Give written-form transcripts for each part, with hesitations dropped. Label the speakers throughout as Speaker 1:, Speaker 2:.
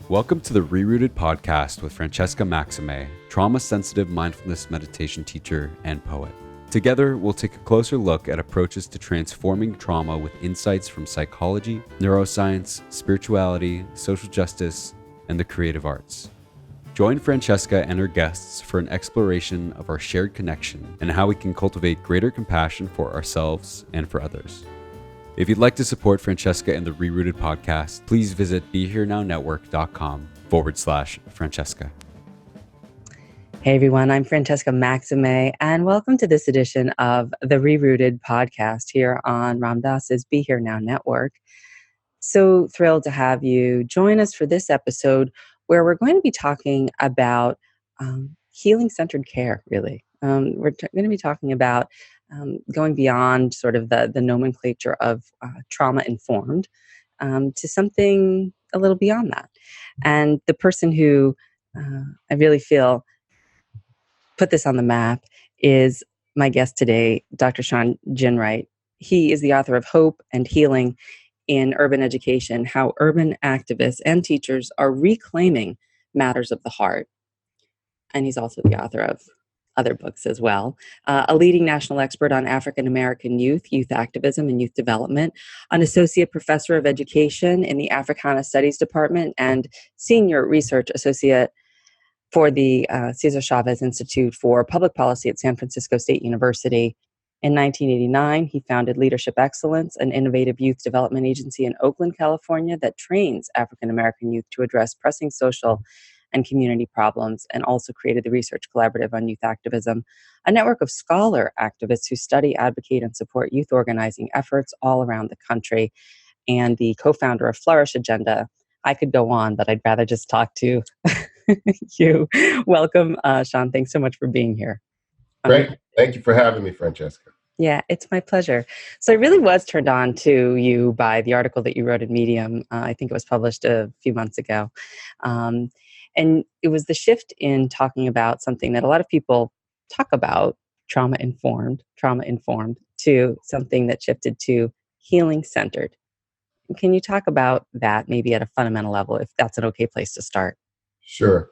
Speaker 1: Welcome to the ReRooted Podcast with Francesca Maxime, trauma-sensitive mindfulness meditation teacher and poet. Together, we'll take a closer look at approaches to transforming trauma with insights from psychology, neuroscience, spirituality, social justice, and the creative arts. Join Francesca and her guests for an exploration of our shared connection and how we can cultivate greater compassion for ourselves and for others. If you'd like to support Francesca and the ReRooted Podcast, please visit BeHereNowNetwork.com/Francesca.
Speaker 2: Hey everyone, I'm Francesca Maxime, and welcome to this edition of the ReRooted Podcast here on Ram Dass's Be Here Now Network. So thrilled to have you join us for this episode where we're going to be talking about healing-centered care, really. We're going to be talking about going beyond sort of the nomenclature of trauma-informed to something a little beyond that. And the person who I really feel put this on the map is my guest today, Dr. Shawn Ginwright. He is the author of Hope and Healing in Urban Education, How Urban Activists and Teachers Are Reclaiming Matters of the Heart. And he's also the author of other books as well. A leading national expert on African American youth activism, and youth development, an associate professor of education in the Africana Studies Department, and senior research associate for the Cesar Chavez Institute for Public Policy at San Francisco State University. In 1989, he founded Leadership Excellence, an innovative youth development agency in Oakland, California, that trains African American youth to address pressing social and community problems, and also created the Research Collaborative on Youth Activism, a network of scholar activists who study, advocate, and support youth organizing efforts all around the country, and the co-founder of Flourish Agenda. I could go on, but I'd rather just talk to you. Welcome, Shawn. Thanks so much for being here.
Speaker 3: Great. Thank you for having me, Francesca.
Speaker 2: Yeah, it's my pleasure. So I really was turned on to you by the article that you wrote in Medium. I think it was published a few months ago. And it was the shift in talking about something that a lot of people talk about, trauma-informed, to something that shifted to healing-centered. Can you talk about that maybe at a fundamental level, if that's an okay place to start?
Speaker 3: Sure.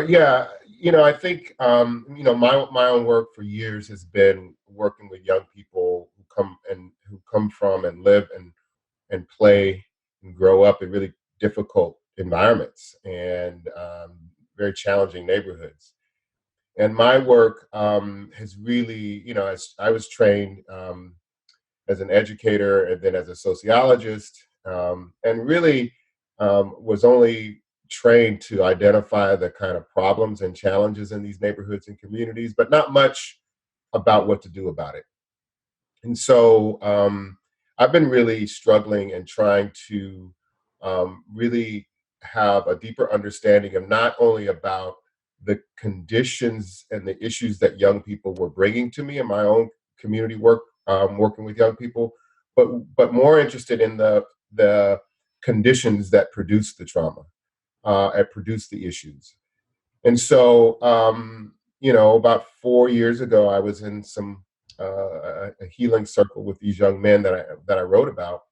Speaker 3: Yeah. I think, my own work for years has been working with young people who come from and live and play and grow up in really difficult environments and very challenging neighborhoods. And my work has really, as I was trained as an educator and then as a sociologist, and really was only trained to identify the kind of problems and challenges in these neighborhoods and communities, but not much about what to do about it. And so I've been really struggling and trying to really have a deeper understanding of not only about the conditions and the issues that young people were bringing to me in my own community work, working with young people, but more interested in the conditions that produce the trauma. And produce the issues. And so, about 4 years ago, I was in a healing circle with these young men that I wrote about,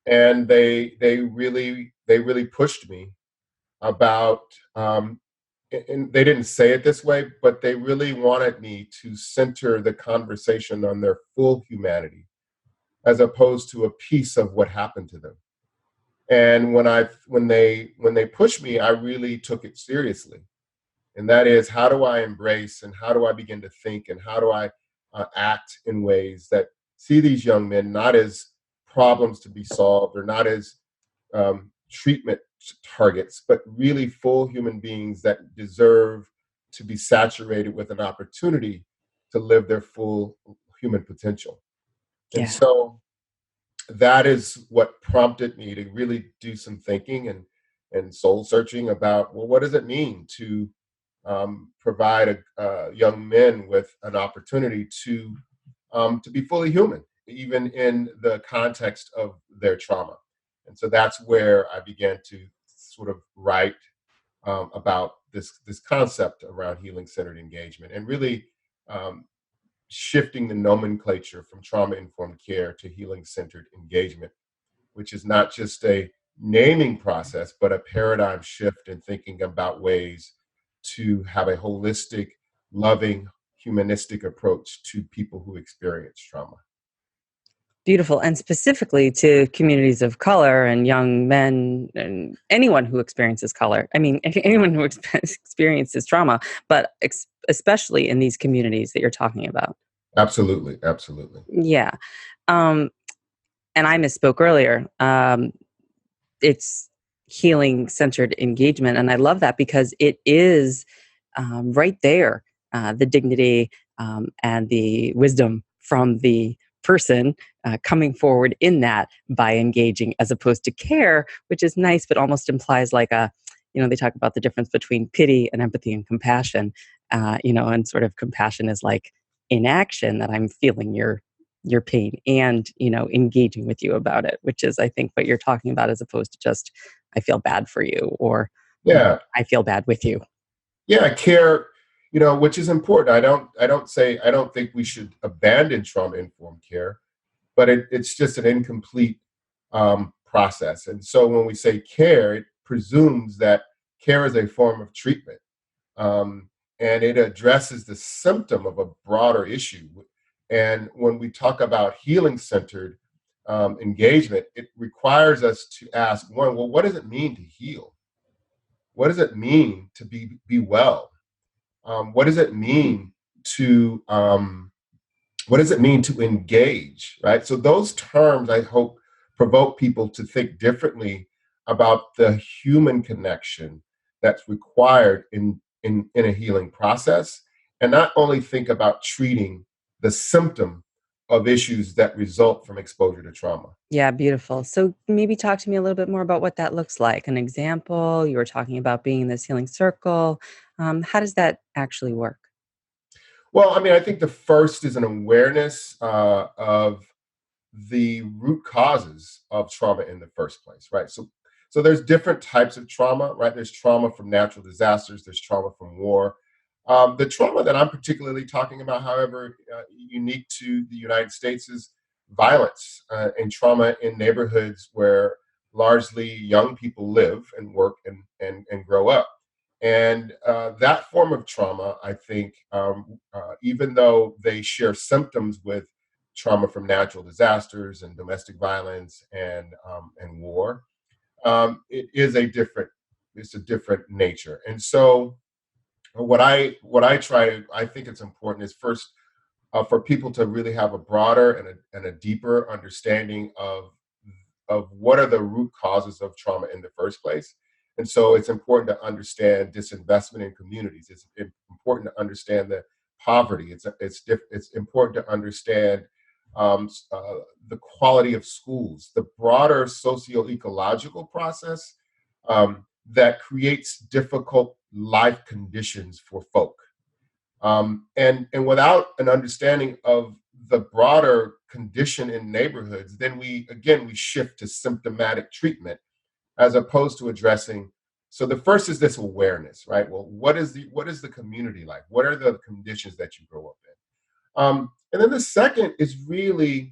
Speaker 3: and they really pushed me about, and they didn't say it this way, but they really wanted me to center the conversation on their full humanity, as opposed to a piece of what happened to them. And when they pushed me, I really took it seriously. And that is, how do I embrace and how do I begin to think and how do I act in ways that see these young men not as problems to be solved or not as treatment targets, but really full human beings that deserve to be saturated with an opportunity to live their full human potential.
Speaker 2: Yeah.
Speaker 3: And so that is what prompted me to really do some thinking and soul searching about, well, what does it mean to provide young men with an opportunity to be fully human, even in the context of their trauma. And so that's where I began to sort of write about this concept around healing-centered engagement and really shifting the nomenclature from trauma-informed care to healing-centered engagement, which is not just a naming process, but a paradigm shift in thinking about ways to have a holistic, loving, humanistic approach to people who experience trauma.
Speaker 2: Beautiful. And specifically to communities of color and young men and anyone who experiences color. I mean, anyone who experiences trauma, but especially in these communities that you're talking about.
Speaker 3: Absolutely. Absolutely.
Speaker 2: Yeah. And I misspoke earlier. It's healing-centered engagement. And I love that because it is right there, the dignity and the wisdom from the person coming forward in that by engaging, as opposed to care, which is nice, but almost implies like they talk about the difference between pity and empathy and compassion, and sort of compassion is like inaction, that I'm feeling your pain and, engaging with you about it, which is, I think, what you're talking about, as opposed to just, I feel bad for you, or I feel bad with you.
Speaker 3: Yeah, care, which is important. I don't think we should abandon trauma-informed care, but it's just an incomplete process. And so when we say care, it presumes that care is a form of treatment. And it addresses the symptom of a broader issue. And when we talk about healing-centered engagement, it requires us to ask, one, well, what does it mean to heal? What does it mean to be well? What does it mean to engage? Right. So those terms, I hope, provoke people to think differently about the human connection that's required in a healing process, and not only think about treating the symptom of issues that result from exposure to trauma.
Speaker 2: Yeah, beautiful. So maybe talk to me a little bit more about what that looks like. An example, you were talking about being in this healing circle. How does that actually work?
Speaker 3: Well, I mean, I think the first is an awareness of the root causes of trauma in the first place, right? So there's different types of trauma, right? There's trauma from natural disasters. There's trauma from war. The trauma that I'm particularly talking about, however, unique to the United States, is violence and trauma in neighborhoods where largely young people live and work and grow up. And that form of trauma, I think, even though they share symptoms with trauma from natural disasters and domestic violence and war, it's a different nature. And so I think it's important is first for people to really have a broader and a deeper understanding of what are the root causes of trauma in the first place. And so it's important to understand disinvestment in communities. It's important to understand the poverty. It's important to understand the quality of schools, the broader socio-ecological process that creates difficult life conditions for folk. And without an understanding of the broader condition in neighborhoods, then we shift to symptomatic treatment as opposed to addressing. So the first is this awareness, right? Well, what is the community like? What are the conditions that you grow up in? And then the second is really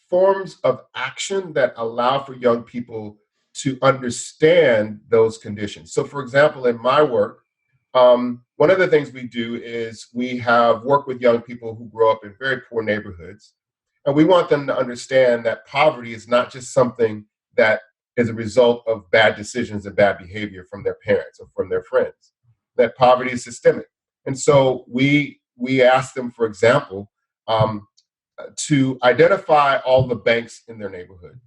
Speaker 3: forms of action that allow for young people to understand those conditions. So, for example, in my work, one of the things we do is we have worked with young people who grow up in very poor neighborhoods. And we want them to understand that poverty is not just something that is a result of bad decisions and bad behavior from their parents or from their friends, that poverty is systemic. And so we ask them, for example, to identify all the banks in their neighborhood,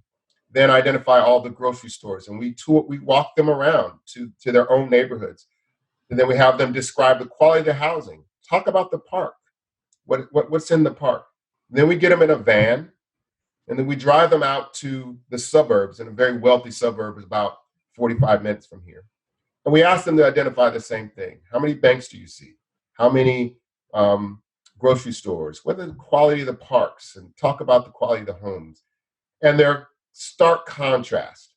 Speaker 3: then identify all the grocery stores. And we walk them around to their own neighborhoods. And then we have them describe the quality of the housing, talk about the park, what's in the park. And then we get them in a van, and then we drive them out to the suburbs, and a very wealthy suburb is about 45 minutes from here. And we ask them to identify the same thing. How many banks do you see? How many grocery stores? What is the quality of the parks? And talk about the quality of the homes. And they're stark contrast.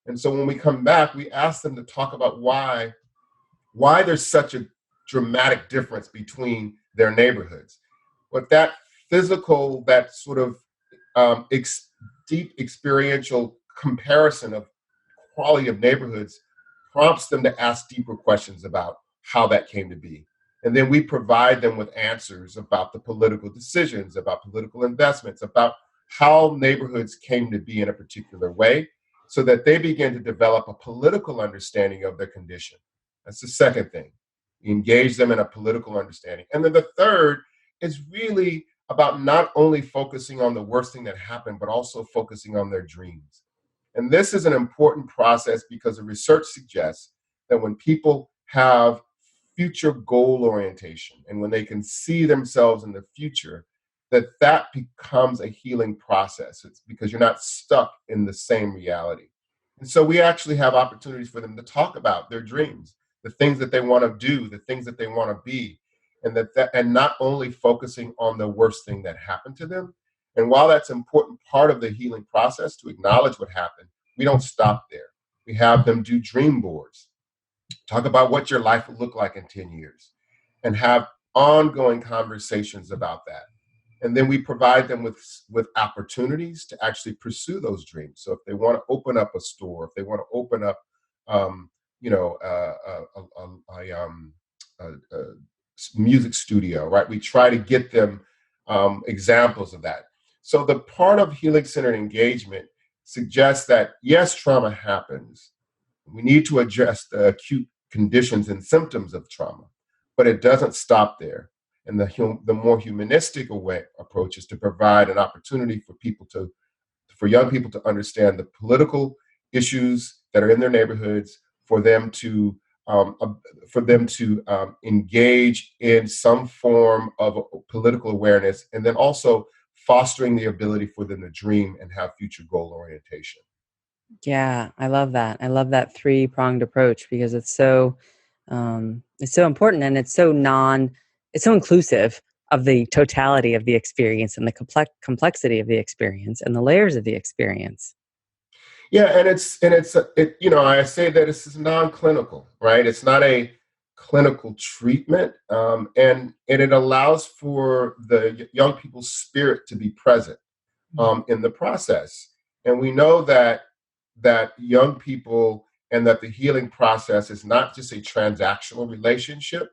Speaker 3: And so when we come back, we ask them to talk about why there's such a dramatic difference between their neighborhoods. What that physical, that sort of um, deep experiential comparison of quality of neighborhoods prompts them to ask deeper questions about how that came to be. And then we provide them with answers about the political decisions, about political investments, about how neighborhoods came to be in a particular way, so that they begin to develop a political understanding of their condition. That's the second thing. Engage them in a political understanding. And then the third is really about not only focusing on the worst thing that happened, but also focusing on their dreams. And this is an important process because the research suggests that when people have future goal orientation and when they can see themselves in the future, that becomes a healing process. It's because you're not stuck in the same reality. And so we actually have opportunities for them to talk about their dreams, the things that they want to do, the things that they want to be, and not only focusing on the worst thing that happened to them. And while that's an important part of the healing process to acknowledge what happened, we don't stop there. We have them do dream boards, talk about what your life will look like in 10 years, and have ongoing conversations about that. And then we provide them with opportunities to actually pursue those dreams. So if they want to open up a store, if they want to open up, a music studio, right? We try to get them examples of that. So the part of healing-centered engagement suggests that, yes, trauma happens. We need to address the acute conditions and symptoms of trauma, but it doesn't stop there. And the more humanistic approach is to provide an opportunity for young people to understand the political issues that are in their neighborhoods, for them to engage in some form of political awareness, and then also fostering the ability for them to dream and have future goal orientation.
Speaker 2: Yeah, I love that. I love that three-pronged approach because it's so important, and it's so inclusive of the totality of the experience and the complexity of the experience and the layers of the experience.
Speaker 3: Yeah, and I say that this is non-clinical, right? It's not a clinical treatment, and it allows for the young people's spirit to be present in the process. And we know that young people and that the healing process is not just a transactional relationship.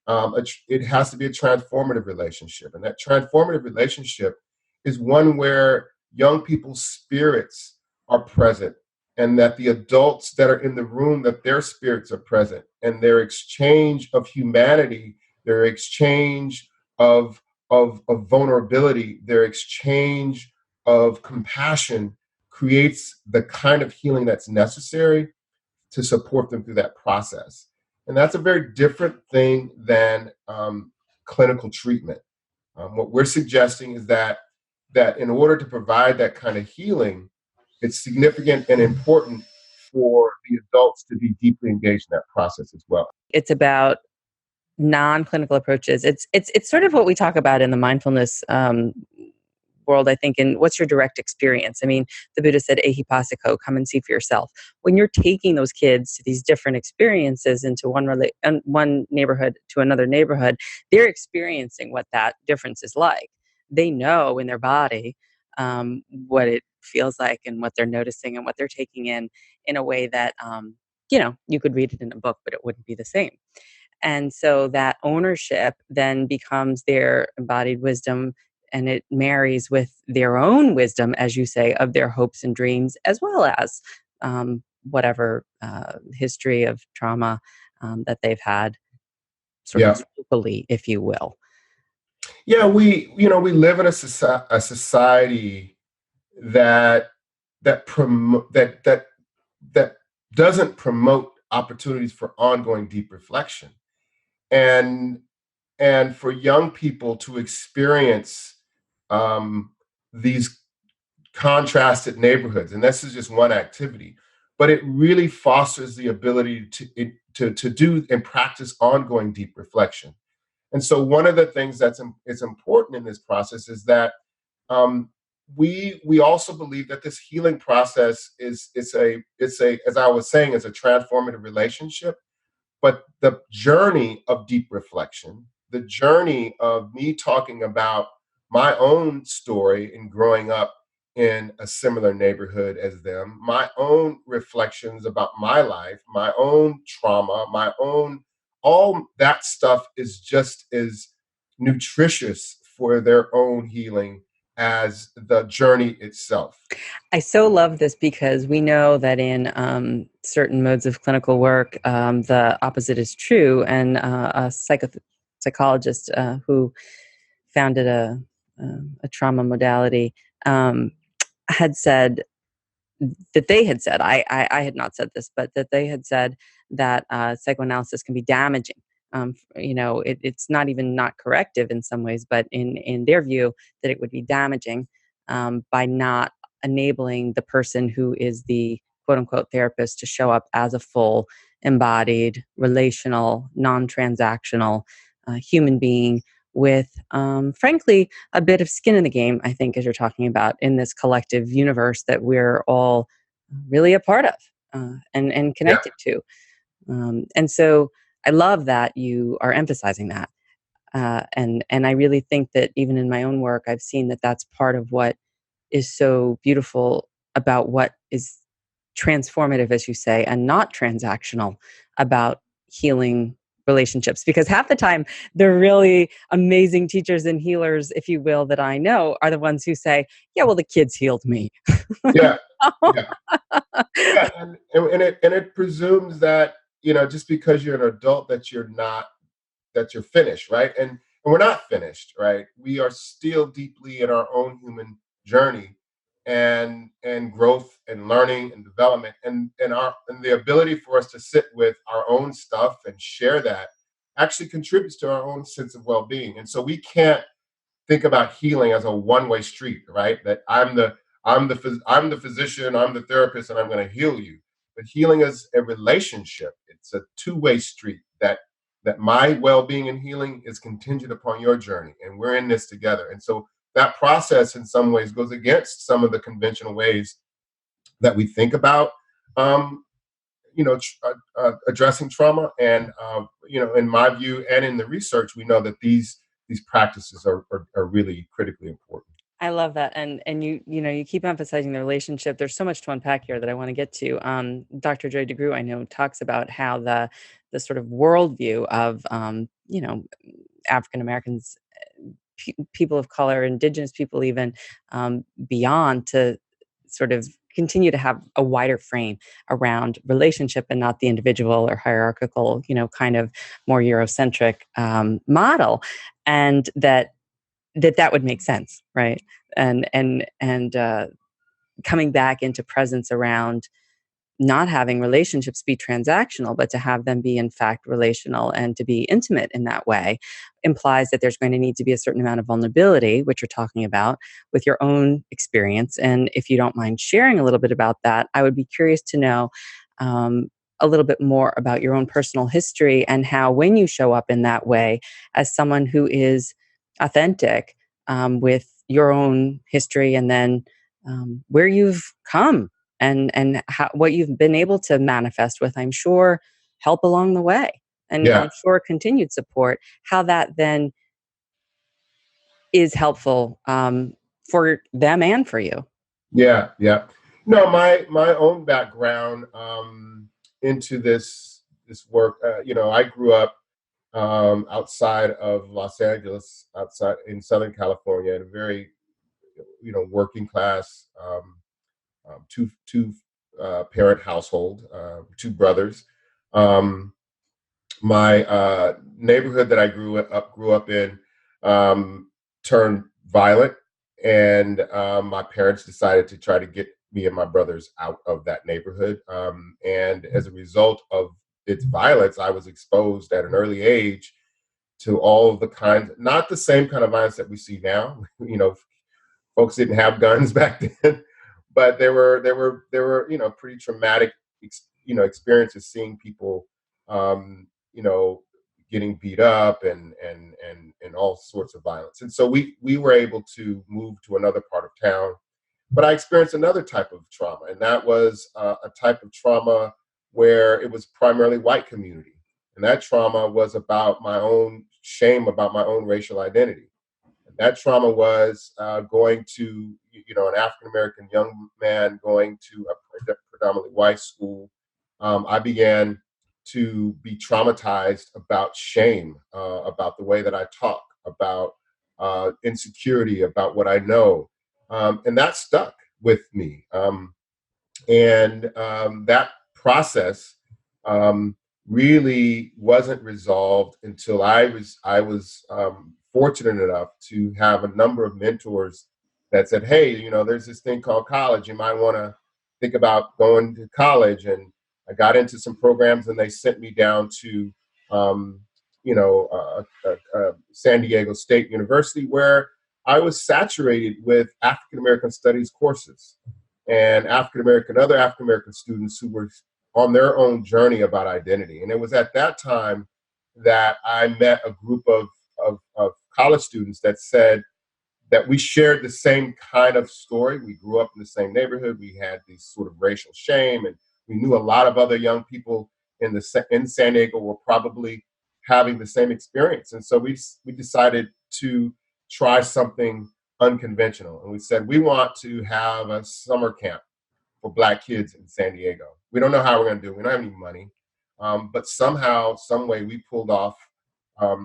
Speaker 3: It has to be a transformative relationship. And that transformative relationship is one where young people's spirits are present, and that the adults that are in the room, that their spirits are present, and their exchange of humanity, their exchange of vulnerability, their exchange of compassion creates the kind of healing that's necessary to support them through that process. And that's a very different thing than clinical treatment. What we're suggesting is that in order to provide that kind of healing, it's significant and important for the adults to be deeply engaged in that process as well.
Speaker 2: It's about non-clinical approaches. It's sort of what we talk about in the mindfulness world, I think. And what's your direct experience? I mean, the Buddha said, "Ehipassiko, come and see for yourself." When you're taking those kids to these different experiences into one neighborhood to another neighborhood, they're experiencing what that difference is like. They know in their body what it feels like and what they're noticing and what they're taking in a way that you could read it in a book, but it wouldn't be the same. And so that ownership then becomes their embodied wisdom, and it marries with their own wisdom, as you say, of their hopes and dreams, as well as whatever history of trauma that they've had, sort of locally, if you will.
Speaker 3: Yeah, we live in a society that doesn't promote opportunities for ongoing deep reflection, and for young people to experience these contrasted neighborhoods. And this is just one activity, but it really fosters the ability to do and practice ongoing deep reflection. And so one of the things that's important in this process is that we also believe that this healing process is as I was saying, is a transformative relationship. But the journey of deep reflection, the journey of me talking about my own story in growing up in a similar neighborhood as them, my own reflections about my life, my own trauma, all that stuff is just as nutritious for their own healing as the journey itself.
Speaker 2: I so love this because we know that in certain modes of clinical work, the opposite is true. And a psychologist who founded a trauma modality had said that they had said, I had not said this, but that they had said that psychoanalysis can be damaging. It's not even not corrective in some ways, but in their view, that it would be damaging by not enabling the person who is the quote unquote therapist to show up as a full, embodied, relational, non-transactional human being with, frankly, a bit of skin in the game, I think, as you're talking about, in this collective universe that we're all really a part of and connected to. And so I love that you are emphasizing that. And I really think that even in my own work, I've seen that that's part of what is so beautiful about what is transformative, as you say, and not transactional about healing relationships. Because half the time, the really amazing teachers and healers, if you will, that I know are the ones who say, yeah, well, the kids healed me.
Speaker 3: Yeah. Yeah. Yeah. And it presumes that, just because you're an adult that you're finished, right? And we're not finished, right? We are still deeply in our own human journey and growth and learning and development and the ability for us to sit with our own stuff and share that actually contributes to our own sense of well-being. And so we can't think about healing as a one-way street, right? That I'm the physician, I'm the therapist, and I'm going to heal you. But healing is a relationship. It's a two-way street that my well-being and healing is contingent upon your journey, and we're in this together. And so that process in some ways goes against some of the conventional ways that we think about addressing trauma. And in my view and in the research, we know that these practices are really critically important.
Speaker 2: I love that. And you keep emphasizing the relationship. There's so much to unpack here that I want to get to. Dr. Joy DeGruy, I know, talks about how the sort of worldview of, African Americans, people of color, indigenous people, even beyond, to sort of continue to have a wider frame around relationship and not the individual or hierarchical, kind of more Eurocentric model. And that would make sense, right? And coming back into presence around not having relationships be transactional, but to have them be in fact relational and to be intimate in that way implies that there's going to need to be a certain amount of vulnerability, which you're talking about, with your own experience. And if you don't mind sharing a little bit about that, I would be curious to know a little bit more about your own personal history and how, when you show up in that way as someone who is authentic with your own history, and then where you've come and what you've been able to manifest with, I'm sure, help along the way, and I'm sure continued support, how that then is helpful for them and for you.
Speaker 3: Yeah. No, my own background into this work, I grew up outside of Los Angeles, outside in Southern California, in a very, working class, two parent household, two brothers. My neighborhood that I grew up in turned violent, and my parents decided to try to get me and my brothers out of that neighborhood. And as a result of its violence, I was exposed at an early age to all of the kinds, not the same kind of violence that we see now. Folks didn't have guns back then, but there were pretty traumatic experiences, seeing people getting beat up and all sorts of violence. And so we were able to move to another part of town, but I experienced another type of trauma, and that was a type of trauma where it was primarily white community. And that trauma was about my own shame, about my own racial identity. That trauma was going to, an African-American young man going to a predominantly white school. I began to be traumatized about shame, about the way that I talk, about insecurity, about what I know. And that stuck with me. That process really wasn't resolved until I was fortunate enough to have a number of mentors that said, "Hey, there's this thing called college. You might want to think about going to college." And I got into some programs, and they sent me down to, San Diego State University, where I was saturated with African American studies courses and other African American students who were on their own journey about identity. And it was at that time that I met a group of college students that said that we shared the same kind of story. We grew up in the same neighborhood. We had this sort of racial shame, and we knew a lot of other young people in San Diego were probably having the same experience. And so we decided to try something unconventional. And we said, we want to have a summer camp for Black kids in San Diego. We don't know how we're going to do it. We don't have any money. But somehow, some way, we pulled off a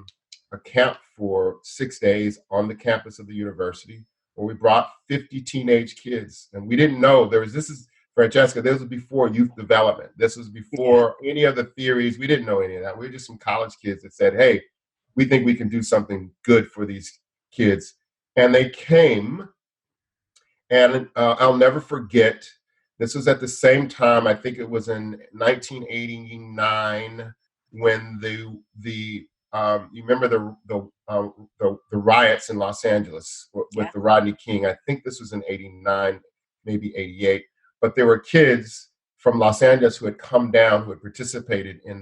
Speaker 3: camp for 6 days on the campus of the university, where we brought 50 teenage kids. And we didn't know this is Francesca, this was before youth development. This was before any of the theories. We didn't know any of that. We were just some college kids that said, hey, we think we can do something good for these kids. And they came, and I'll never forget, this was at the same time, I think it was in 1989, when you remember the riots in Los Angeles with the Rodney King. I think this was in 89, maybe 88. But there were kids from Los Angeles who had come down, who had participated in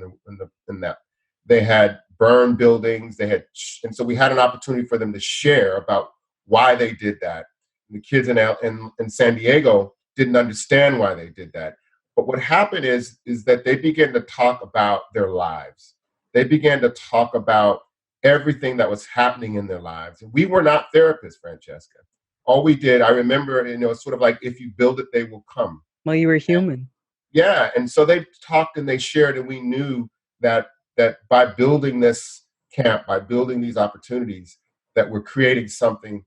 Speaker 3: that. They had burned buildings. And so we had an opportunity for them to share about why they did that. And the kids in San Diego didn't understand why they did that. But what happened is that they began to talk about their lives. They began to talk about everything that was happening in their lives. And we were not therapists, Francesca. All we did, I remember, it's sort of like, if you build it, they will come.
Speaker 2: Well, you were human.
Speaker 3: And so they talked and they shared, and we knew that by building this camp, by building these opportunities, that we're creating something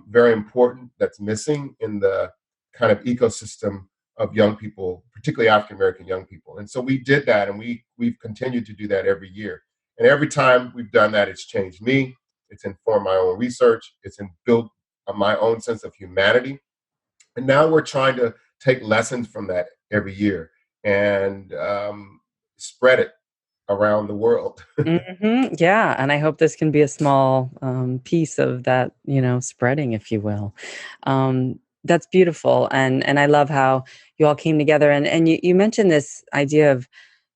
Speaker 3: very important that's missing in the kind of ecosystem of young people, particularly African American young people. And so we did that, and we've continued to do that every year. And every time we've done that, it's changed me. It's informed my own research. It's built my own sense of humanity. And now we're trying to take lessons from that every year and spread it around the world.
Speaker 2: Mm-hmm. Yeah. And I hope this can be a small piece of that, spreading, if you will. That's beautiful. And I love how you all came together. And you mentioned this idea of,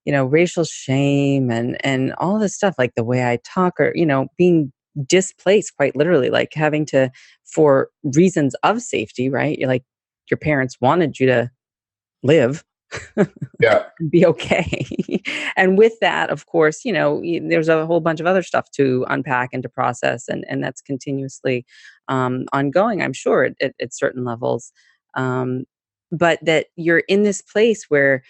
Speaker 2: racial shame and all this stuff, like the way I talk, or, being displaced quite literally, like having to, for reasons of safety, right? You're like, your parents wanted you to live and be okay. And with that, of course, there's a whole bunch of other stuff to unpack and to process. And that's continuously ongoing, I'm sure, at certain levels. But that you're in this place where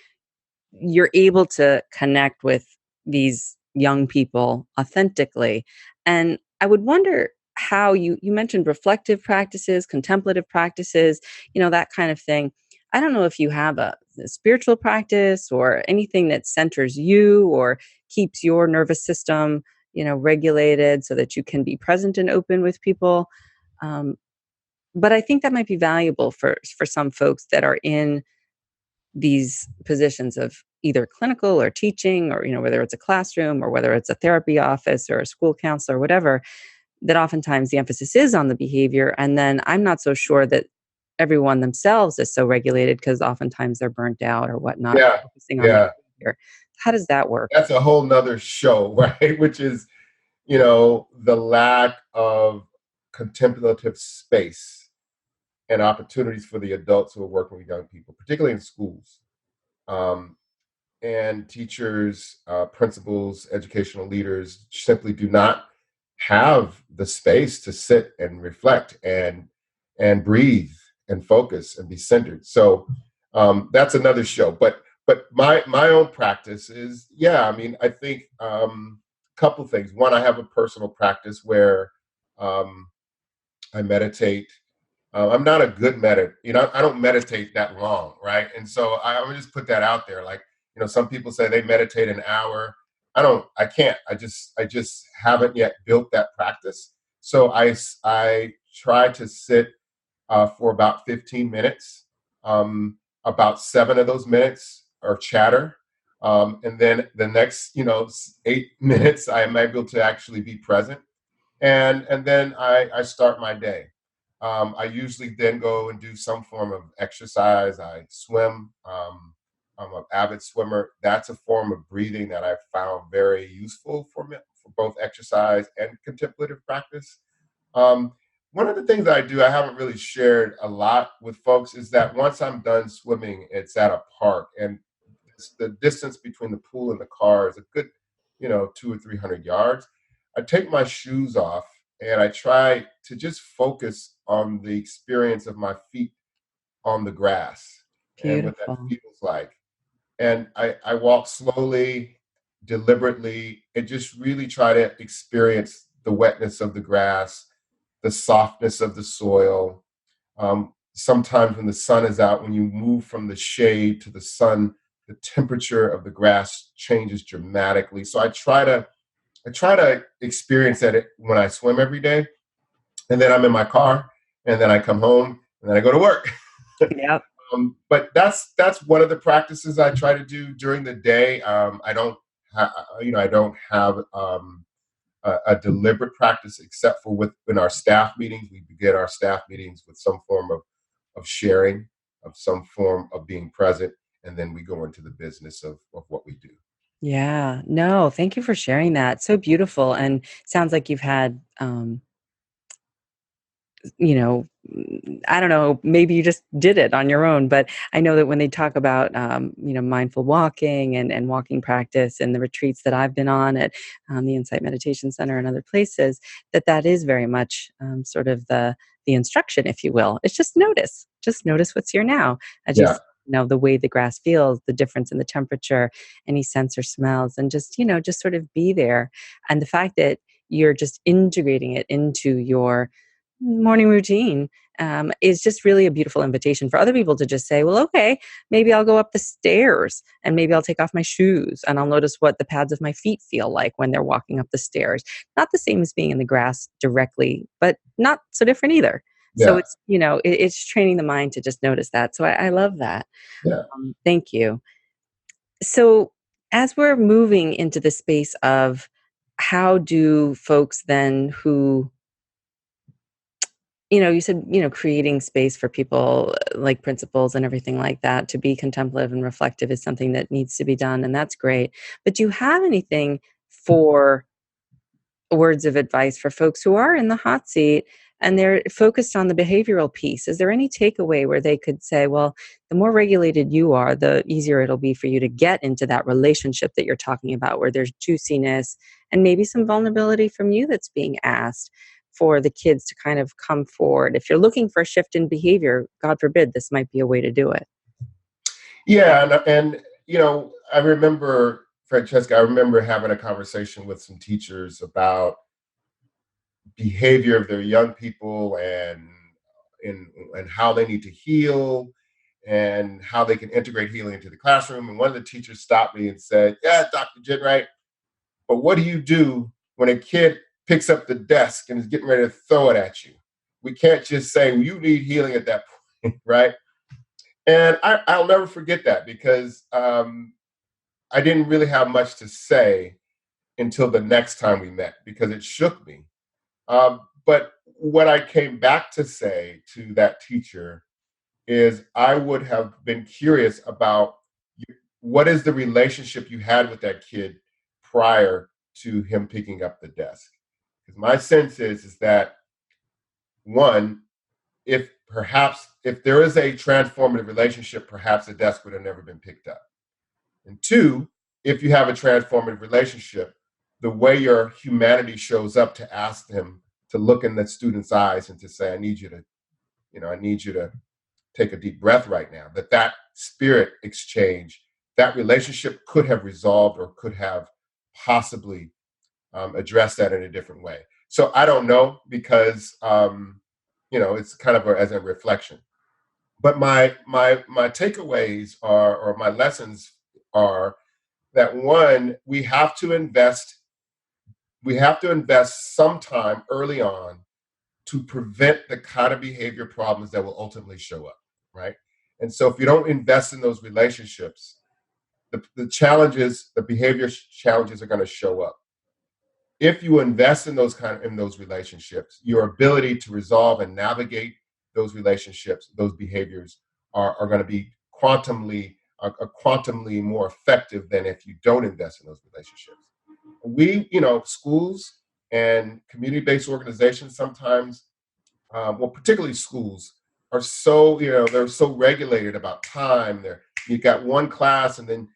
Speaker 2: you're able to connect with these young people authentically. And I would wonder how you mentioned reflective practices, contemplative practices, that kind of thing. I don't know if you have a spiritual practice or anything that centers you or keeps your nervous system, regulated so that you can be present and open with people. But I think that might be valuable for some folks that are in these positions of either clinical or teaching, or, whether it's a classroom or whether it's a therapy office or a school counselor or whatever, that oftentimes the emphasis is on the behavior. And then I'm not so sure that everyone themselves is so regulated, because oftentimes they're burnt out or whatnot. Focusing on the behavior. How does that work?
Speaker 3: That's a whole nother show, right? Which is, the lack of contemplative space and opportunities for the adults who are working with young people, particularly in schools. And teachers, principals, educational leaders simply do not have the space to sit and reflect and breathe and focus and be centered. So that's another show. But my own practice is, I think a couple things. One, I have a personal practice where I meditate. I'm not a good I don't meditate that long, right? And so I'm gonna just put that out there. Like, some people say they meditate an hour. I can't. I just haven't yet built that practice. So I try to sit for about 15 minutes. About 7 of those minutes are chatter. And then the next, 8 minutes, I am able to actually be present. And then I start my day. I usually then go and do some form of exercise. I swim. I'm an avid swimmer. That's a form of breathing that I've found very useful for me, for both exercise and contemplative practice. One of the things that I do, I haven't really shared a lot with folks, is that once I'm done swimming, it's at a park, and the distance between the pool and the car is a good, 200 or 300 yards. I take my shoes off and I try to just focus on the experience of my feet on the grass and what that
Speaker 2: Beautiful.
Speaker 3: feels like. And I walk slowly, deliberately, and just really try to experience the wetness of the grass, the softness of the soil. Sometimes when the sun is out, when you move from the shade to the sun, the temperature of the grass changes dramatically. So I try to experience that when I swim every day. And then I'm in my car, and then I come home, and then I go to work.
Speaker 2: Yep.
Speaker 3: But that's one of the practices I try to do during the day. I don't have a deliberate practice, except for in our staff meetings. We begin our staff meetings with some form of sharing, of some form of being present, and then we go into the business of what we do.
Speaker 2: Yeah. No, thank you for sharing that. So beautiful. And sounds like you've had, I don't know, maybe you just did it on your own, but I know that when they talk about, mindful walking and walking practice and the retreats that I've been on at the Insight Meditation Center and other places, that is very much sort of the instruction, if you will. It's just notice what's here now. As you
Speaker 3: Yeah.
Speaker 2: the way the grass feels, the difference in the temperature, any sense or smells, and just sort of be there. And the fact that you're just integrating it into your morning routine is just really a beautiful invitation for other people to just say, well, okay, maybe I'll go up the stairs and maybe I'll take off my shoes and I'll notice what the pads of my feet feel like when they're walking up the stairs. Not the same as being in the grass directly, but not so different either. So
Speaker 3: Yeah.
Speaker 2: it's, it's training the mind to just notice that. So I love that.
Speaker 3: Yeah.
Speaker 2: Thank you. So as we're moving into the space of how do folks then who, you said, creating space for people like principals and everything like that to be contemplative and reflective is something that needs to be done. And that's great. But do you have anything for words of advice for folks who are in the hot seat and they're focused on the behavioral piece? Is there any takeaway where they could say, well, the more regulated you are, the easier it'll be for you to get into that relationship that you're talking about, where there's juiciness and maybe some vulnerability from you that's being asked for the kids to kind of come forward? If you're looking for a shift in behavior, God forbid, this might be a way to do it.
Speaker 3: Yeah. And I remember, Francesca, having a conversation with some teachers about behavior of their young people and how they need to heal and how they can integrate healing into the classroom. And one of the teachers stopped me and said, "Yeah, Dr. Ginwright, but what do you do when a kid picks up the desk and is getting ready to throw it at you? We can't just say, well, you need healing at that point," right? And I'll never forget that, because I didn't really have much to say until the next time we met, because it shook me. But what I came back to say to that teacher is I would have been curious about what is the relationship you had with that kid prior to him picking up the desk. Because my sense is that, one, if there is a transformative relationship, perhaps the desk would have never been picked up. And two, if you have a transformative relationship, the way your humanity shows up to ask them to look in the student's eyes and to say, I need you to take a deep breath right now, that spirit exchange, that relationship could have resolved or could have possibly addressed that in a different way. So I don't know, because it's kind of as a reflection. But my takeaways or my lessons are that, one, we have to invest some time early on to prevent the kind of behavior problems that will ultimately show up, right? And so if you don't invest in those relationships, the challenges, the behavior challenges are going to show up. If you invest in those relationships, your ability to resolve and navigate those relationships, those behaviors are going to be quantumly more effective than if you don't invest in those relationships. Schools and community-based organizations sometimes, particularly schools, are so, they're so regulated about time. You got one class, and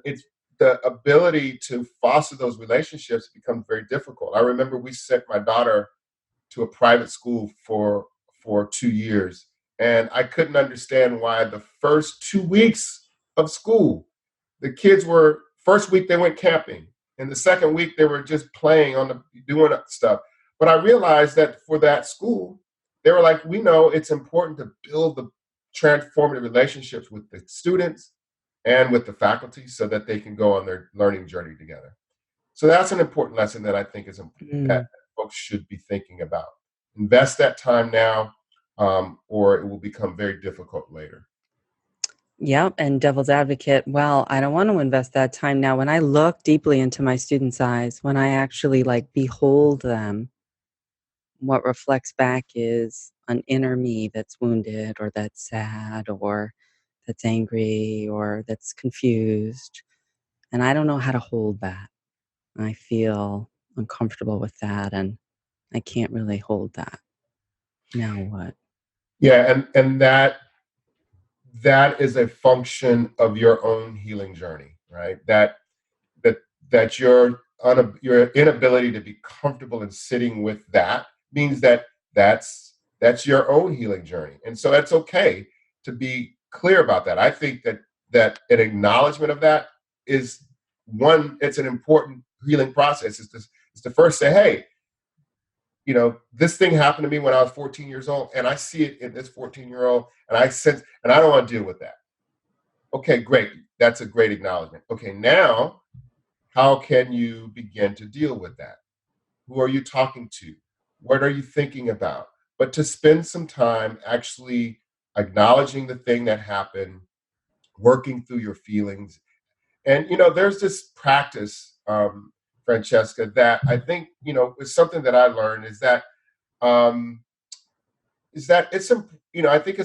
Speaker 3: it's the ability to foster those relationships becomes very difficult. I remember we sent my daughter to a private school for 2 years, and I couldn't understand why the first 2 weeks of school, the kids first week they went camping, and the second week they were just playing doing stuff. But I realized that for that school, they were like, we know it's important to build the transformative relationships with the students and with the faculty so that they can go on their learning journey together. So that's an important lesson that I think is important that folks should be thinking about. Invest that time now, or it will become very difficult later.
Speaker 2: Yeah, and devil's advocate, well, I don't want to invest that time now. When I look deeply into my students' eyes, when I actually behold them, what reflects back is an inner me that's wounded or that's sad or that's angry or that's confused. And I don't know how to hold that. I feel uncomfortable with that, and I can't really hold that. Now what?
Speaker 3: Yeah, and that is a function of your own healing journey, right? That your inability to be comfortable in sitting with that means that's your own healing journey, and so that's okay to be clear about that. I think that an acknowledgement of that is it's an important healing process. It's to first say, hey, this thing happened to me when I was 14 years old, and I see it in this 14-year-old, and I don't want to deal with that. Okay, great. That's a great acknowledgement. Okay, now, how can you begin to deal with that? Who are you talking to? What are you thinking about? But to spend some time actually acknowledging the thing that happened, working through your feelings. And, there's this practice, Francesca, that I think, is something that I learned is that it's, I think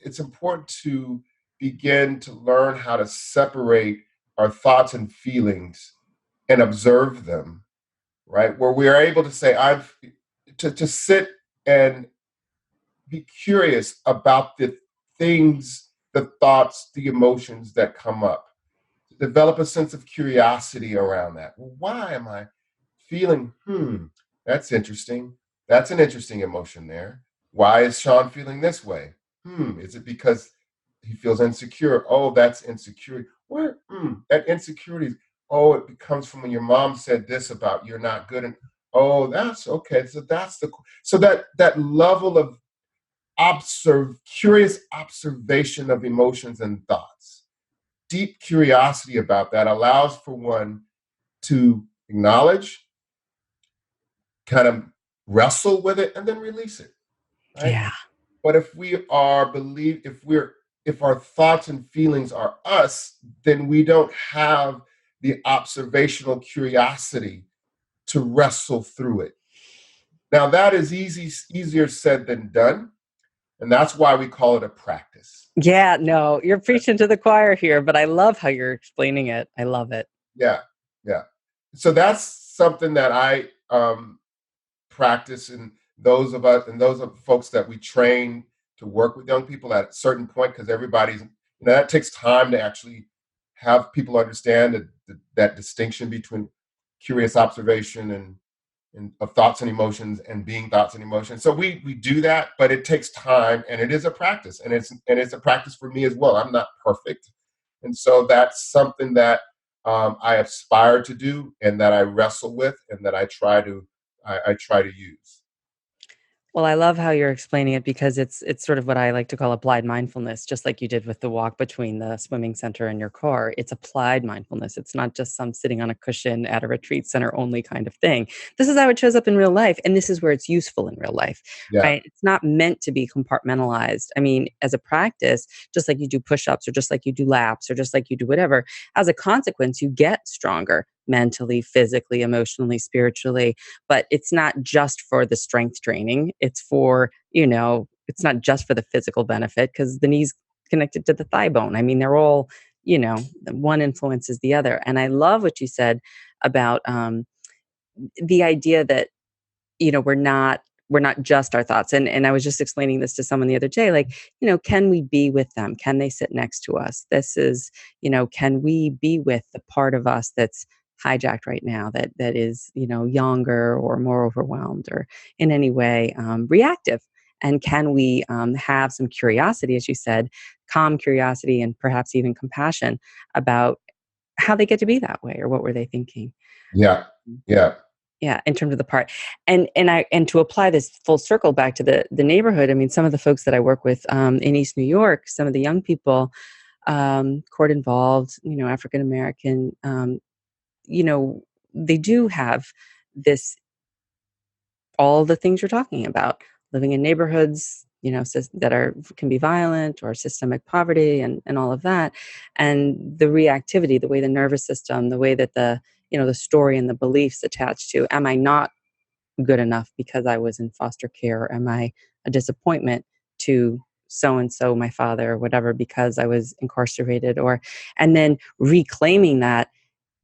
Speaker 3: it's important to begin to learn how to separate our thoughts and feelings and observe them, right? Where we are able to say, to sit and be curious about the things, the thoughts, the emotions that come up. Develop a sense of curiosity around that. Well, why am I feeling, that's interesting. That's an interesting emotion there. Why is Shawn feeling this way? Is it because he feels insecure? Oh, that's insecurity. What? That insecurity, it comes from when your mom said this about you're not good. And that's okay. So that level of curious observation of emotions and thoughts. Deep curiosity about that allows for one to acknowledge, kind of wrestle with it, and then release it. Right?
Speaker 2: Yeah.
Speaker 3: But if our thoughts and feelings are us, then we don't have the observational curiosity to wrestle through it. Now that is easier said than done. And that's why we call it a practice.
Speaker 2: Yeah, no, you're preaching to the choir here, but I love how you're explaining it. I love it.
Speaker 3: Yeah. So that's something that I practice, and those of folks that we train to work with young people at a certain point, because everybody's, that takes time to actually have people understand that distinction between curious observation and of thoughts and emotions and being thoughts and emotions. So we do that, but it takes time, and it is a practice, and it's a practice for me as well. I'm not perfect, and so that's something that I aspire to do, and that I wrestle with, and that I try to use.
Speaker 2: Well, I love how you're explaining it, because it's sort of what I like to call applied mindfulness, just like you did with the walk between the swimming center and your car. It's applied mindfulness. It's not just some sitting on a cushion at a retreat center only kind of thing. This is how it shows up in real life, and this is where it's useful in real life,
Speaker 3: Yeah,
Speaker 2: right? It's not meant to be compartmentalized. I mean, as a practice, just like you do push-ups, or just like you do laps, or just like you do whatever, as a consequence, you get stronger mentally, physically, emotionally, spiritually. But it's not just for the strength training. It's for, it's not just for the physical benefit, because the knee's connected to the thigh bone. I mean, they're all, the one influences the other. And I love what you said about the idea that, we're not just our thoughts. And I was just explaining this to someone the other day, like, can we be with them? Can they sit next to us? This is, can we be with the part of us that's hijacked right now, that is, younger or more overwhelmed, or in any way reactive? And can we have some curiosity, as you said, calm curiosity, and perhaps even compassion about how they get to be that way, or what were they thinking?
Speaker 3: yeah, yeah,
Speaker 2: Yeah, in terms of the part. And to apply this full circle back to the neighborhood, I mean, some of the folks that I work with in East New York, some of the young people, court involved, African American, they do have this, all the things you're talking about, living in neighborhoods, that can be violent, or systemic poverty, and all of that. And the reactivity, the way the nervous system, the way that the story and the beliefs attached to, am I not good enough because I was in foster care? Or am I a disappointment to so and so, my father, or whatever, because I was incarcerated? And then reclaiming that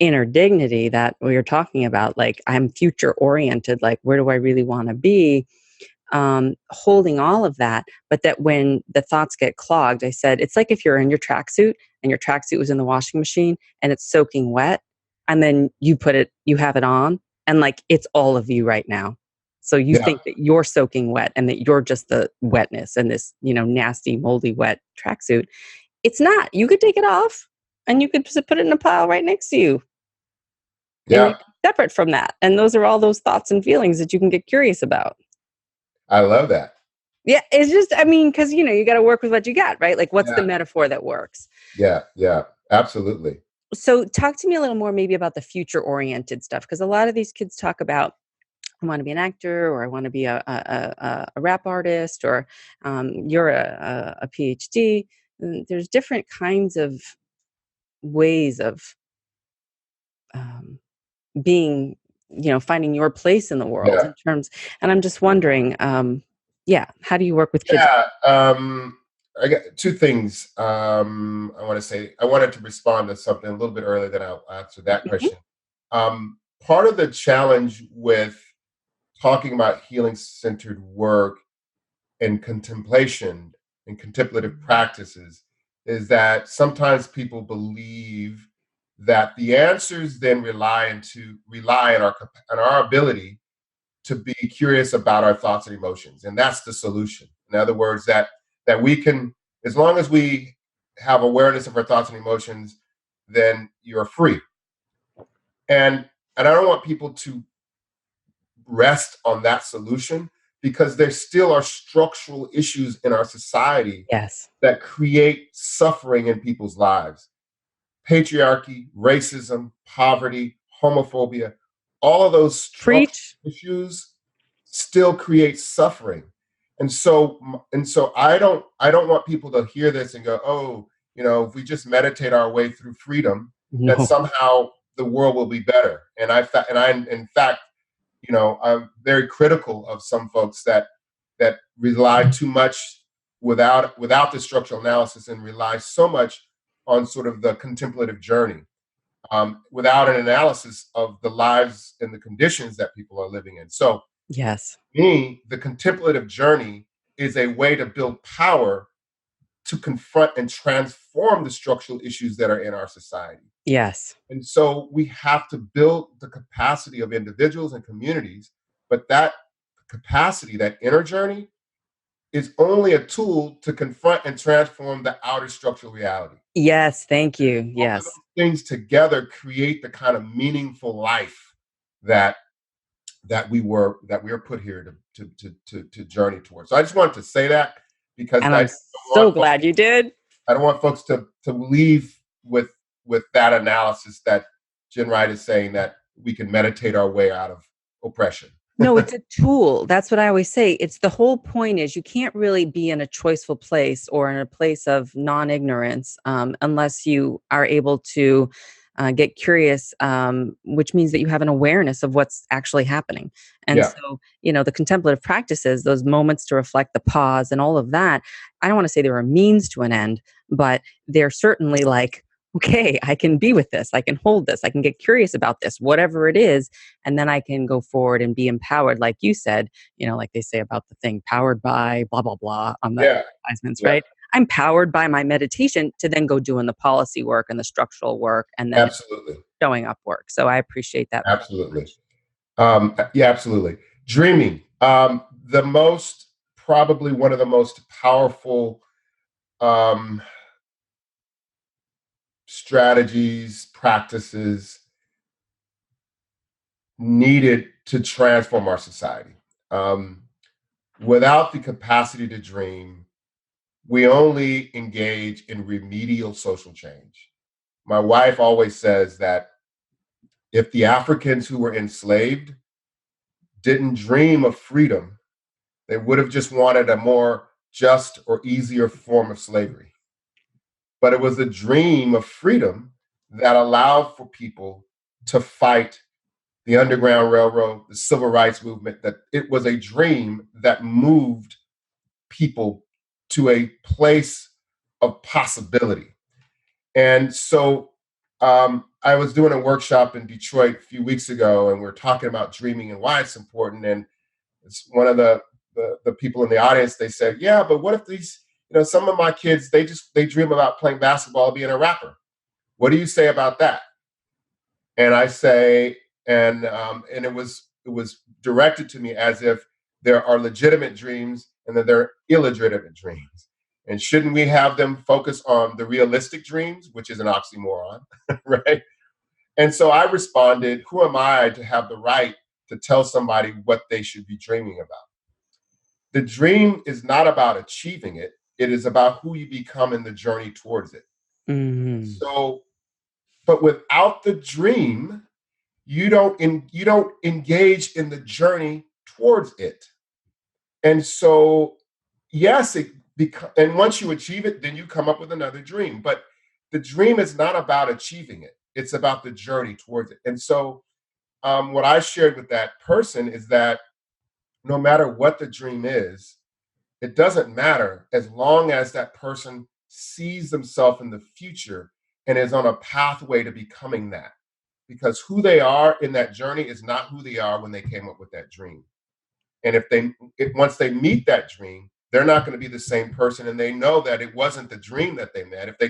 Speaker 2: inner dignity that we were talking about, like, I'm future oriented, like, where do I really want to be? Holding all of that, but that when the thoughts get clogged, I said, it's like if you're in your tracksuit, and your tracksuit was in the washing machine, and it's soaking wet, and then you have it on, and like, it's all of you right now. So you
Speaker 3: yeah,
Speaker 2: think that you're soaking wet, and that you're just the wetness and this, nasty, moldy, wet tracksuit. It's not. You could take it off, and you could just put it in a pile right next to you, and
Speaker 3: yeah.
Speaker 2: you're separate from that. And those are all those thoughts and feelings that you can get curious about.
Speaker 3: I love that.
Speaker 2: Yeah, it's just, I mean, because, you got to work with what you got, right? Like, what's the
Speaker 3: Yeah,
Speaker 2: metaphor that works?
Speaker 3: yeah, yeah. Absolutely.
Speaker 2: So talk to me a little more maybe about the future-oriented stuff, because a lot of these kids talk about, I want to be an actor, or I want to be a rap artist, or you're a PhD. And there's different kinds of ways of um, being, finding your place in the world
Speaker 3: Yeah,
Speaker 2: in terms. And I'm just wondering, yeah, how do you work with kids?
Speaker 3: yeah. I got two things. I want to say. I wanted to respond to something a little bit earlier, then I'll answer that
Speaker 2: Mhm.
Speaker 3: question. Part of the challenge with talking about healing-centered work and contemplation and contemplative practices is that sometimes people believe that the answers then rely on our ability to be curious about our thoughts and emotions, and that's the solution. In other words, that we can, as long as we have awareness of our thoughts and emotions, then you're free. And I don't want people to rest on that solution, because there still are structural issues in our society
Speaker 2: Yes.
Speaker 3: that create suffering in people's lives. Patriarchy, racism, poverty, homophobia, all of those structural
Speaker 2: Preach.
Speaker 3: issues still create suffering. And so I don't want people to hear this and go, oh, if we just meditate our way through freedom, that
Speaker 2: No.
Speaker 3: somehow the world will be better. And I in fact, I'm very critical of some folks that rely too much without the structural analysis, and rely so much on sort of the contemplative journey, without an analysis of the lives and the conditions that people are living in. So,
Speaker 2: Yes.
Speaker 3: me, the contemplative journey is a way to build power to confront and transform the structural issues that are in our society.
Speaker 2: Yes.
Speaker 3: And so we have to build the capacity of individuals and communities, but that capacity, that inner journey, is only a tool to confront and transform the outer structural reality.
Speaker 2: Yes, thank you.
Speaker 3: Both of those
Speaker 2: Yes.
Speaker 3: things together create the kind of meaningful life that we're put here to journey towards. So I just wanted to say that because
Speaker 2: And I'm so
Speaker 3: I
Speaker 2: glad you did.
Speaker 3: don't want folks to leave with that analysis that Ginwright is saying, that we can meditate our way out of oppression.
Speaker 2: No, it's a tool. That's what I always say. It's the whole point is you can't really be in a choiceful place or in a place of non-ignorance unless you are able to get curious, which means that you have an awareness of what's actually happening. And
Speaker 3: Yeah.
Speaker 2: so, the contemplative practices, those moments to reflect, the pause and all of that, I don't want to say they're a means to an end, but they're certainly like, okay, I can be with this. I can hold this. I can get curious about this, whatever it is. And then I can go forward and be empowered. Like you said, like they say about the thing, powered by blah, blah, blah on the advertisements,
Speaker 3: Yeah.
Speaker 2: right? I'm powered by my meditation to then go doing the policy work and the structural work and then
Speaker 3: Absolutely.
Speaker 2: showing up work. So I appreciate that.
Speaker 3: Absolutely. Yeah, absolutely. Dreaming. Probably one of the most powerful strategies, practices needed to transform our society. Without the capacity to dream, we only engage in remedial social change. My wife always says that if the Africans who were enslaved didn't dream of freedom, they would have just wanted a more just or easier form of slavery. But it was a dream of freedom that allowed for people to fight the Underground Railroad, the Civil Rights Movement, that it was a dream that moved people to a place of possibility. And so I was doing a workshop in Detroit a few weeks ago, and we were talking about dreaming and why it's important. And it's one of the people in the audience, they said, yeah, but what if these, some of my kids, they dream about playing basketball, being a rapper. What do you say about that? And I say, and it was directed to me as if there are legitimate dreams and that there are illegitimate dreams. And shouldn't we have them focus on the realistic dreams, which is an oxymoron, right? And so I responded, who am I to have the right to tell somebody what they should be dreaming about? The dream is not about achieving it. It is about who you become in the journey towards it.
Speaker 2: Mm-hmm.
Speaker 3: So, but without the dream, you don't engage in the journey towards it. And so, yes, and once you achieve it, then you come up with another dream. But the dream is not about achieving it. It's about the journey towards it. And so what I shared with that person is that no matter what the dream is, it doesn't matter as long as that person sees themselves in the future and is on a pathway to becoming that. Because who they are in that journey is not who they are when they came up with that dream. And once they meet that dream, they're not going to be the same person, and they know that it wasn't the dream that they met. If they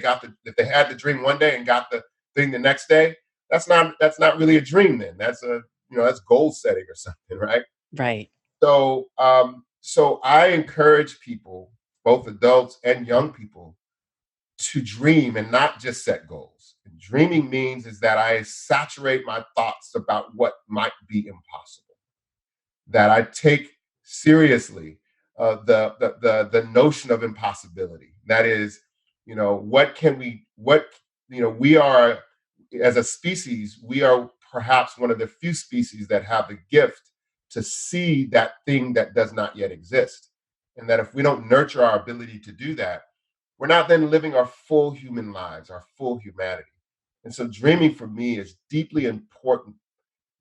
Speaker 3: had the dream one day and got the thing the next day, that's not really a dream. Then that's that's goal setting or something, right?
Speaker 2: Right.
Speaker 3: So so I encourage people, both adults and young people, to dream and not just set goals. And dreaming means is that I saturate my thoughts about what might be impossible. That I take seriously the notion of impossibility. That is, we are, as a species, we are perhaps one of the few species that have the gift to see that thing that does not yet exist. And that if we don't nurture our ability to do that, we're not then living our full human lives, our full humanity. And so dreaming for me is deeply important,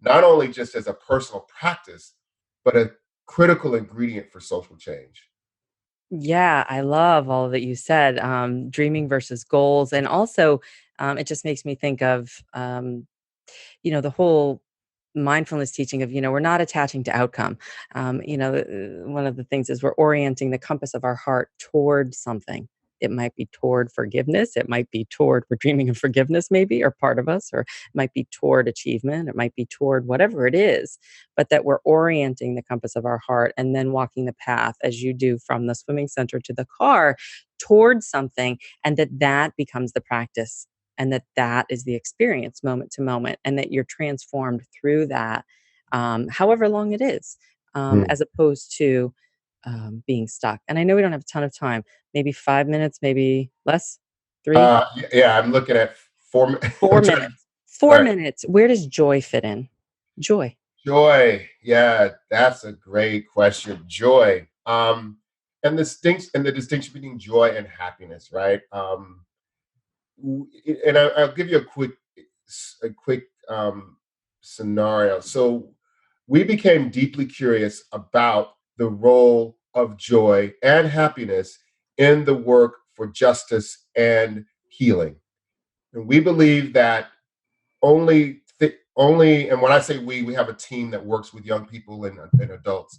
Speaker 3: not only just as a personal practice, but a critical ingredient for social change.
Speaker 2: Yeah, I love all that you said, dreaming versus goals. And also, it just makes me think of, the whole mindfulness teaching of, we're not attaching to outcome. One of the things is we're orienting the compass of our heart towards something. It might be toward forgiveness. It might be toward we're dreaming of forgiveness, maybe, or part of us, or it might be toward achievement. It might be toward whatever it is, but that we're orienting the compass of our heart and then walking the path as you do from the swimming center to the car towards something, and that becomes the practice, and that is the experience moment to moment, and that you're transformed through that, however long it is, as opposed to being stuck. And I know we don't have a ton of time, maybe 5 minutes, maybe less, 3,
Speaker 3: Yeah, I'm looking at 4
Speaker 2: 4
Speaker 3: I'm trying to,
Speaker 2: minutes,
Speaker 3: all
Speaker 2: 4
Speaker 3: right.
Speaker 2: minutes. Where does joy fit in? Joy.
Speaker 3: Joy. Yeah, that's a great question. Joy. And the distinction between joy and happiness, right? And I'll give you a quick scenario. So we became deeply curious about the role of joy and happiness in the work for justice and healing. And we believe that only, and when I say we have a team that works with young people and adults,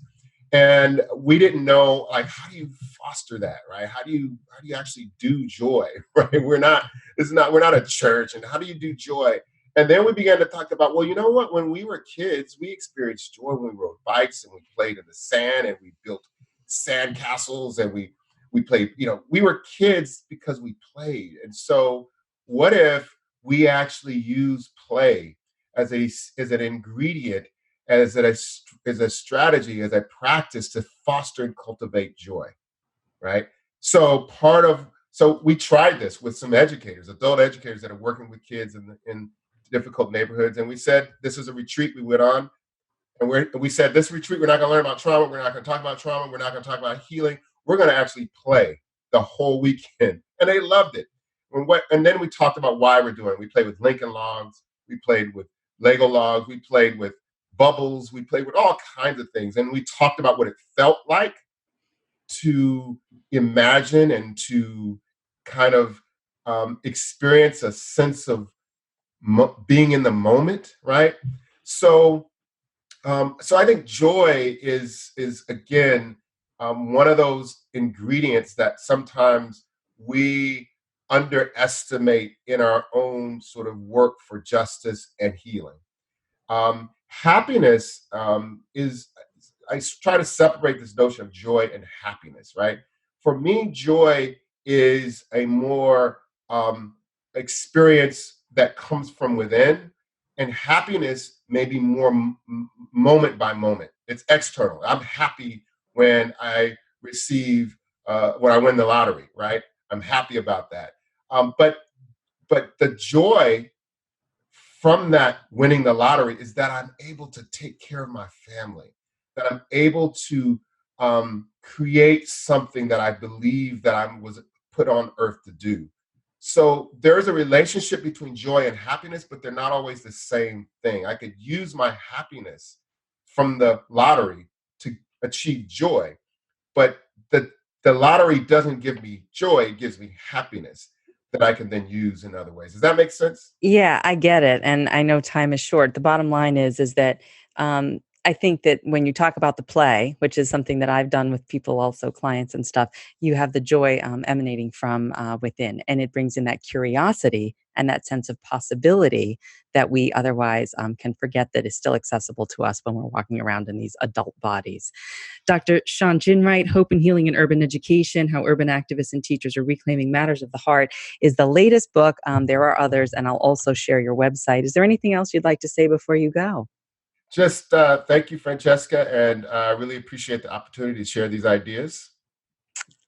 Speaker 3: and we didn't know, like, how do you foster that, right? How do you actually do joy? Right, we're not a church, and how do you do joy? And then we began to talk about, well, you know what, when we were kids, we experienced joy when we rode bikes and we played in the sand and we built sand castles and we played, we were kids because we played. And so what if we actually use play as an ingredient, as a strategy, as a practice to foster and cultivate joy, right? So we tried this with some educators, adult educators that are working with kids in difficult neighborhoods, and we said this is a retreat we went on, and we said this retreat we're not going to learn about trauma, we're not going to talk about trauma, we're not going to talk about healing, we're going to actually play the whole weekend, and they loved it. And then we talked about why we're doing it. We played with Lincoln Logs, we played with Lego logs, we played with bubbles, we played with all kinds of things. And we talked about what it felt like to imagine and to kind of experience a sense of being in the moment, right? So I think joy is again one of those ingredients that sometimes we underestimate in our own sort of work for justice and healing. Happiness is, I try to separate this notion of joy and happiness, right? For me, joy is a more experience that comes from within, and happiness may be more moment by moment. It's external. I'm happy when I when I win the lottery, right? I'm happy about that. But the joy from that winning the lottery is that I'm able to take care of my family, that I'm able to create something that I believe that I was put on earth to do. So there is a relationship between joy and happiness, but they're not always the same thing. I could use my happiness from the lottery to achieve joy, but the lottery doesn't give me joy, it gives me happiness that I can then use in other ways. Does that make sense?
Speaker 2: Yeah, I get it. And I know time is short. The bottom line is that I think that when you talk about the play, which is something that I've done with people, also clients and stuff, you have the joy emanating from within, and it brings in that curiosity and that sense of possibility that we otherwise can forget that is still accessible to us when we're walking around in these adult bodies. Dr. Shawn Ginwright, Hope and Healing in Urban Education, How Urban Activists and Teachers Are Reclaiming Matters of the Heart is the latest book. There are others, and I'll also share your website. Is there anything else you'd like to say before you go?
Speaker 3: Just thank you, Francesca, and I really appreciate the opportunity to share these ideas.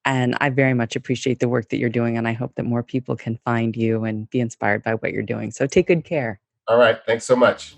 Speaker 2: And I very much appreciate the work that you're doing, and I hope that more people can find you and be inspired by what you're doing. So take good care.
Speaker 3: All right, thanks so much.